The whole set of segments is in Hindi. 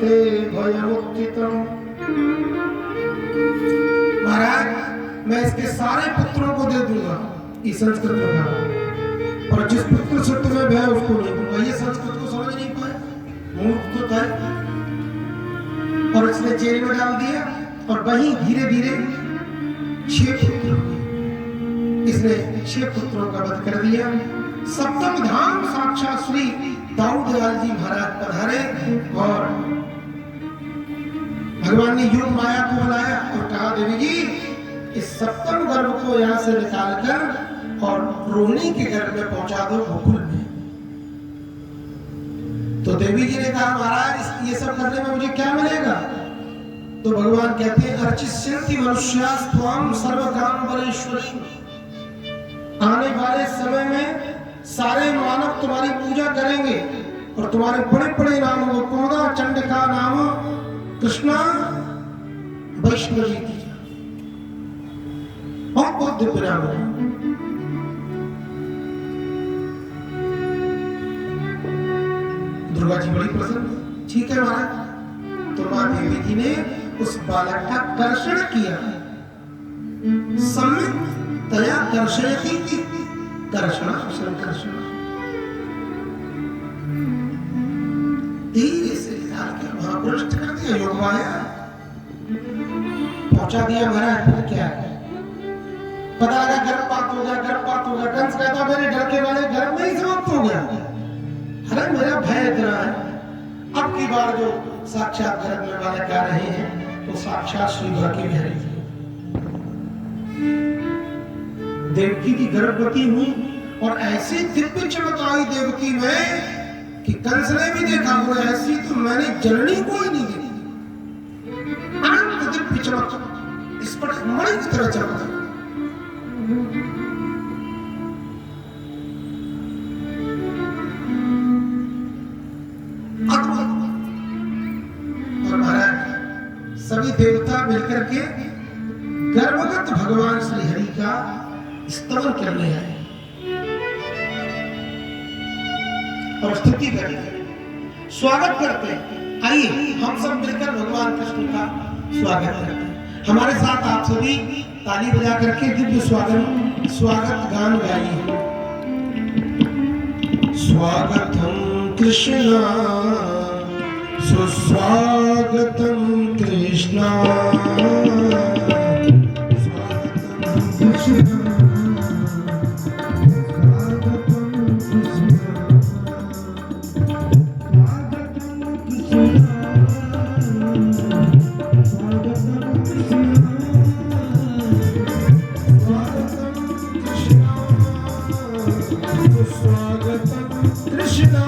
ते भयमुत्थितम्। महाराज मैं इसके सारे पुत्रों को दे दूंगा, ये संस्कृत में कहा, और जिस पुत्र से तुम्हें भय उसको नहीं दूंगा। ये संस्कृत को समझ नहीं पाया, मूर्ख तो था। और इसने जेल में डाल दिया और वहीं धीरे धीरे 6 पुत्र हुए। इसने 6 पुत्रों का वध कर दिया। सप्तम धाम साक्षात श्री दाऊद दयाल जी महाराज पधारे और भगवान ने योग माया को बुलाया और कहा देवी जी इस सप्तम गर्भ को यहाँ से निकालकर और रोहिणी के गर्भ में पहुंचा दो गोकुल में। तो देवी जी ने कहा महाराज ये सब करने में मुझे क्या मिलेगा? तो भगवान कहते हैं अर्चिष्यन्ति मनुष्यास्त्वां सर्वकाम बलेश्वरी। आने वाले समय में सारे मानव तुम्हारी पूजा करेंगे और तुम्हारे बड़े बड़े नाम हो, कोदा चंडिका नाम, कृष्णा, वैष्णवी की बहुत बहुत दिव्य नाम है। दुर्गा जी बड़ी प्रसन्न। ठीक है महाराज, तो मां देवी जी ने उस बालक का कर्षण किया। सम्यक तया कर्षयति कर्षण संकर्षण, धीरे से निकाल के वहां पृष्ठ कर दिया, योग माया पहुंचा दिया। महाराज फिर क्या है? पता लगा गर्भपात हो गया, गर्भपात हो गया। कंस कहता मेरे घर के वाले गर्भ में ही समाप्त हो गया। अरे मेरा भय इतना है, अब की बार जो साक्षात गर्भ में वाले क्या रहे हैं तो साक्षात श्री की बिहारी थी। देवकी की गर्भवती हुई और ऐसी दिव्य चमक आई देवकी में कि कंस ने भी देखा वो ऐसी तो मैंने जननी को ही नहीं देखी। अनंत दिव्य चमक, इस पर मणि की तरह चमकता। और महाराज सभी देवता मिलकर के गर्भगत भगवान श्री हरि का स्तवन करने आए और स्तुति करते हैं, स्वागत करते हैं। आइए हम सब मिलकर भगवान कृष्ण का स्वागत करते हैं। हमारे साथ आप सभी ताली बजा करके दिव्य स्वागत गान गाइए। स्वागतम कृष्णा सुस्वागतम कृष्णा, स्वागतम कृष्णा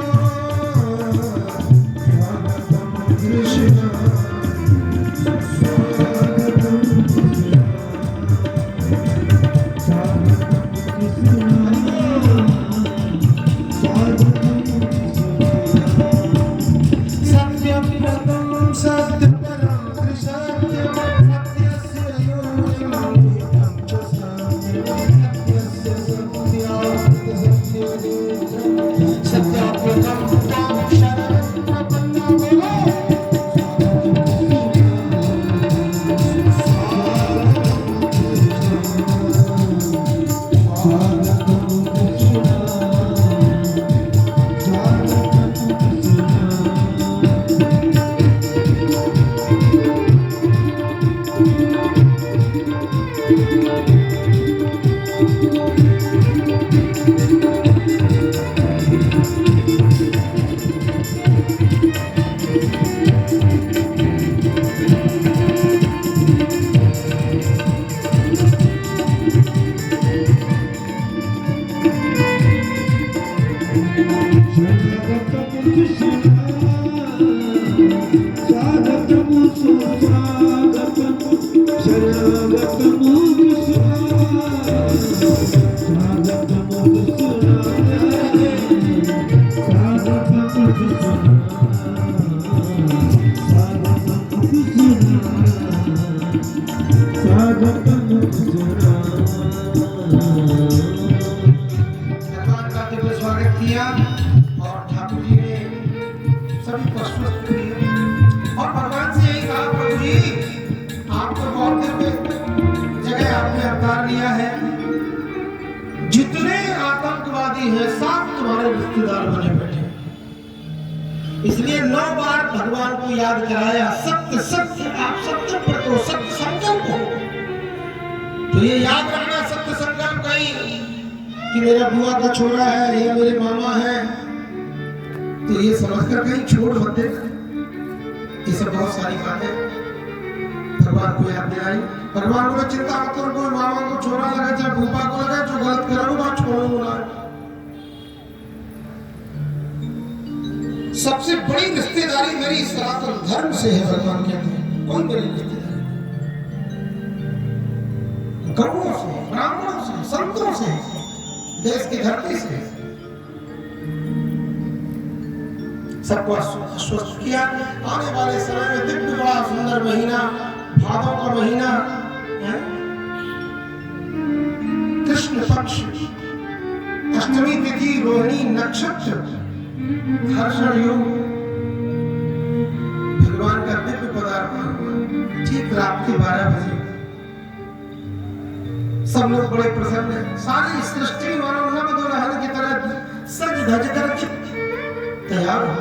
रिश्तेदार बने बैठे। इसलिए 9 बार भगवान को याद कराया, सत्य सत्य आप सत्य पर तो सत्य संकल्प हो। तो ये याद रखना सत्य संकल्प कहीं कि मेरा बुआ का छोरा है या मेरे मामा है, तो ये समझकर कहीं छोड़ मत देना। ये सब बहुत सारी बातें भगवान को याद दिलाई। भगवान को चिंता मत करो, कोई मामा को छोरा लगा चाहे भूपा को लगा, जो गलत करो बात छोड़ो ना। सबसे बड़ी रिश्तेदारी मेरी सनातन धर्म से है, भगवान कहते हैं। कौन बड़ी रिश्तेदारी? गौरों से, ब्राह्मणों से, संतों से, देश की धरती से। सबको आश्वस्त किया। आने वाले समय में दिव्य बड़ा सुंदर महीना, भादों का महीना है, कृष्ण पक्ष, अष्टमी तिथि, रोहिणी नक्षत्र, हर्षण योग, भगवान का दिव्य पदार्पण हुआ ठीक रात के 12 बजे। सब लोग बड़े प्रसन्न हैं। सारी सृष्टि मानो नव दुल्हन की तरह सज धज कर तैयार हो।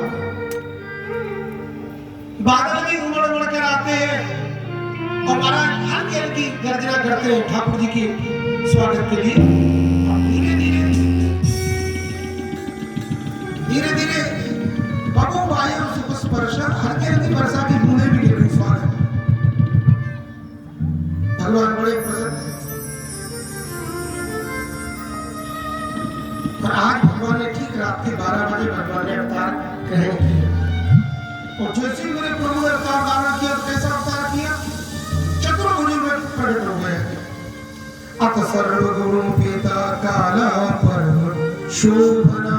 बादल भी उमड़ उमड़ कर आते हैं और महाराज हल्की हल्की गर्जना करते हैं ठाकुर जी के स्वागत के लिए। धीरे धीरे बबू वायु सुख स्पर्श, हल्की हल्की वर्षा की बूंदें भी गिर रही। स्वागत, भगवान बड़े प्रसन्न। और आज भगवान ने ठीक रात के 12 बजे भगवान ने अवतार ग्रहण किया। और जैसे मेरे प्रभु ने अवतार धारण किया, तो कैसा अवतार किया? चतुर्भुज में प्रकट हो गए। अत सर्वगुणोपेता काला परम शोभना,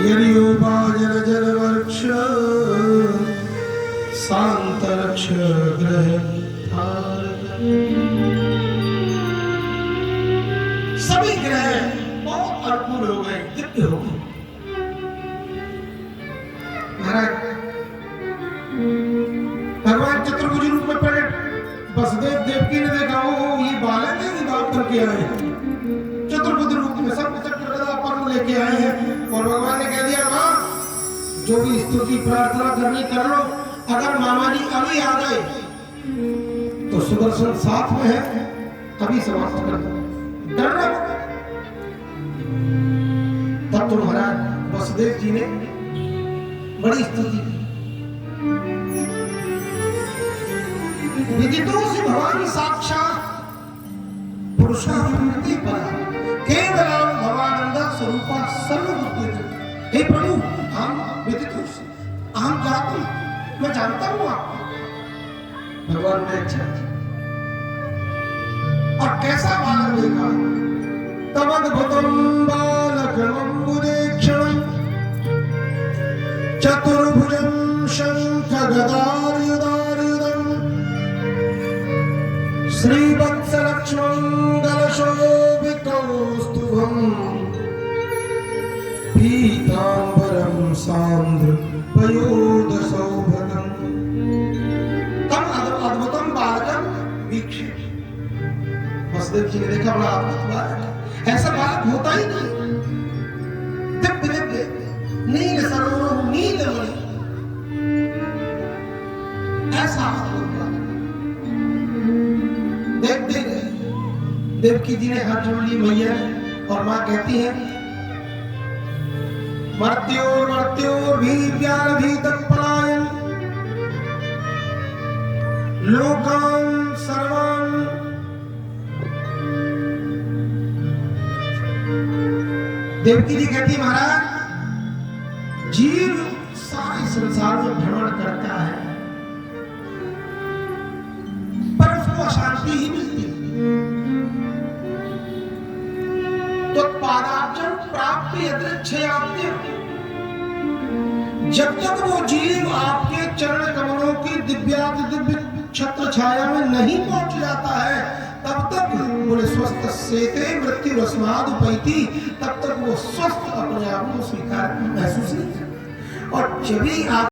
यरियो बाजल जल वर्क्ष शांत रक्ष ग्रह सभी ग्रह बहुत अनुकूल हो गए, दिव्य हो गए। महाराज भगवान चतुर्भुज रूप में प्रकट, वसुदेव देवकी ने देखा, ओ ये बालक है, बाप करके आए हैं चतुर्भुज रूप में, सब चक्र गदा पद्म लेके आए हैं। और भगवान ने कह दिया, मां जो भी स्तुति प्रार्थना करनी कर लो। अगर मामा जी अभी आ गए तो सुदर्शन साथ में है, अभी समाप्त कर दो, डरना। तब तो महाराज वसुदेव जी ने बड़ी स्तुति की। विदितों से भगवान साक्षात पुरुषार्थी परा, केवलम भगवानंद स्वरूपा सर्वभूत। हे प्रभु, हम विदितों से, हम जानते हैं, मैं जानता हूं आपको। भगवान ने अच्छा और कैसा बालक देखा? तमद्भुतम बालकमंबुदेक्षणं चतुर्भुजं शंखगदायुधायुधं श्रीवत्सलक्ष्मणशोभितौस्तुभं पीतांबरं सान्द्र पयोधसौभगं तम अद्भुतम बालकं वीक्ष्य। वसुदेव जी ने देखा, बड़ा अद्भुत बालक है, ऐसा बालक होता ही नहीं। दिव्य दिव्य नील सरोवर नील मणि, ऐसा अद्भुत बालक। देखते गए, देवकी जी ने हाथ जोड़ ली मैया, और मां कहती है, मर्त्योर् भी व्याल भी तत्पलायन लोकान सर्वान। देवकी जी कहती, महाराज जीव सारे संसार में भ्रमण करता है, पर उसको अशांति ही मिलती। तो पादाब्जं प्राप्य यदृच्छयाप्य, जब तक वो जीव आपके चरण कमलों की दिव्याति दिव्य छत्र छाया में नहीं पहुंच जाता है, तब तक बोले स्वस्थ सेते मृत्यु रस्माद उपैति, तब तक वो स्वस्थ अपने आप को स्वीकार महसूस नहीं करता। और जब भी आप